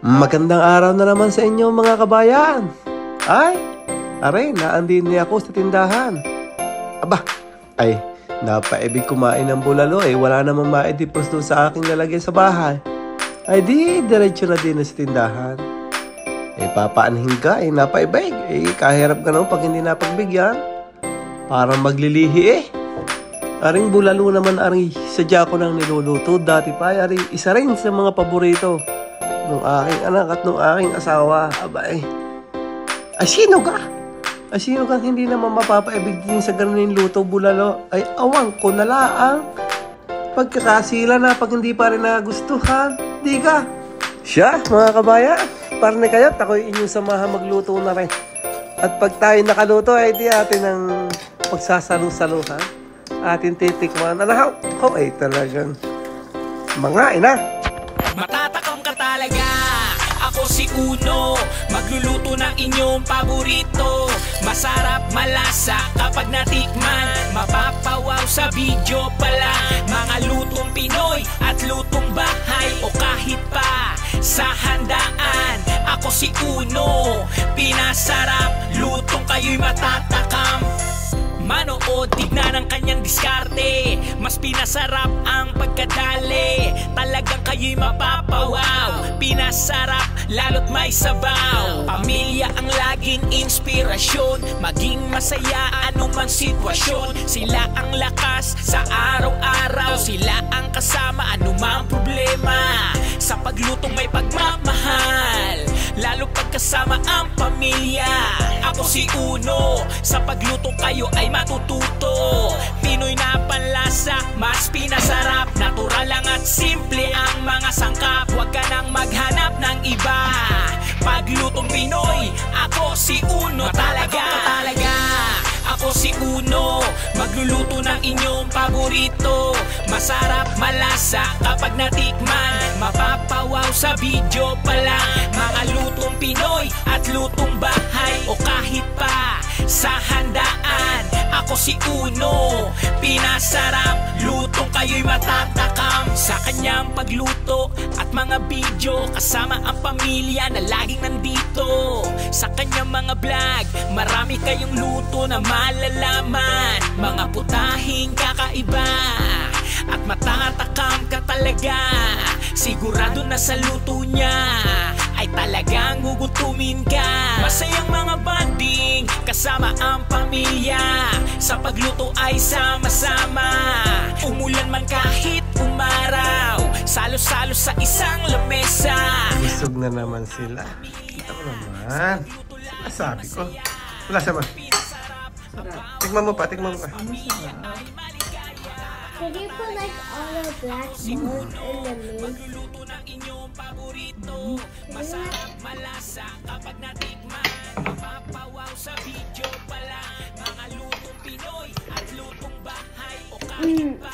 Magandang araw na naman sa inyo mga kabayan. Ay, aray, naandin niya ako sa tindahan. Aba, ay, napaibig kumain ng bulalo eh. Wala namang maidipos doon sa aking lalagyan sa bahay. Ay di, diretso na din sa tindahan. Eh, papaanhin ka eh, napaibig. Eh, kahirap ka naman pag hindi napagbigyan. Parang maglilihi eh. Aring bulalo naman, aring sadya ko nang niluluto. Dati pa, aring isa rin sa mga paborito nung aking anak at nung aking asawa. Abay, ay sino ka? Ay sino kang hindi naman mapapaibig din sa ganun luto bulalo? Ay awang ko na laang. Pagkakasila na pag hindi pa rin nagustuhan. Di ka? Siya, mga kabayan, parang kayo, ako'y inyong samahan magluto na rin. At pag tayo nakaluto, ay di atin ang pagsasalo-saluhan. Atin titikman. Ano ko ay talagang mga ina. Matatakam ka talaga. Ako si Uno, magluluto ng inyong paborito. Masarap, malasa kapag natikman. Mapapawaw sa video pala. Mga lutong Pinoy at lutong bahay o kahit pa sa handaan. Ako si Uno, pinasarap. Lutong kayo'y matatakam. Manood, tignan ang kanyang diskarte. Mas pinasarap ang pagkadali. Talagang kayo'y mapapawaw. Pinasarap, lalo't may sabaw. Pamilya ang laging inspirasyon. Maging masaya anumang sitwasyon. Sila ang lakas sa araw-araw. Sila ang kasama anumang problema. Sa paglutong may pagmamahal, lalo pagkasama ang pamilya. Ako si Uno, sa paglutong kayo ay matututo. Pinoy na panlasa, mas pinasarap. Natural lang at simple ang mga sangkap. Huwag ka nang maghanap ng iba. Paglutong Pinoy, ako si Uno talaga. Ako si Uno, magluluto ng inyong paborito. Masarap, malasa kapag natikman. Mapapawaw sa video pala. Mga lutong Pinoy at lutong bahay o kahit pa sa handaan. Ako si Uno, pinasarap. Lutong kayo'y matatakam. Sa kanyang pagluto at mga video, kasama ang pamilya na laging nandito. Sa kanyang mga vlog, marami kayong luto na malalaman. Mga putahing kakaiba at matatakam ka talaga. Sigurado na sa luto niya ay talagang gugutumin ka. Masayang mga banding kasama ang pamilya. Sa pagluto ay sama-sama. Umulan man kahit umaraw, salo-salo sa isang lamesa. Busog na naman sila. Kita mo naman. Sabi ko. Wala sama. Tikman mo pa, tikman mo pa. Could you put like all the black balls in the mix? Magluluto ng inyong paborito. Masarap, malasa kapag natikman. Mapapawaw sa video pala. Mga lutong Pinoy at lutong bahay o kahit pa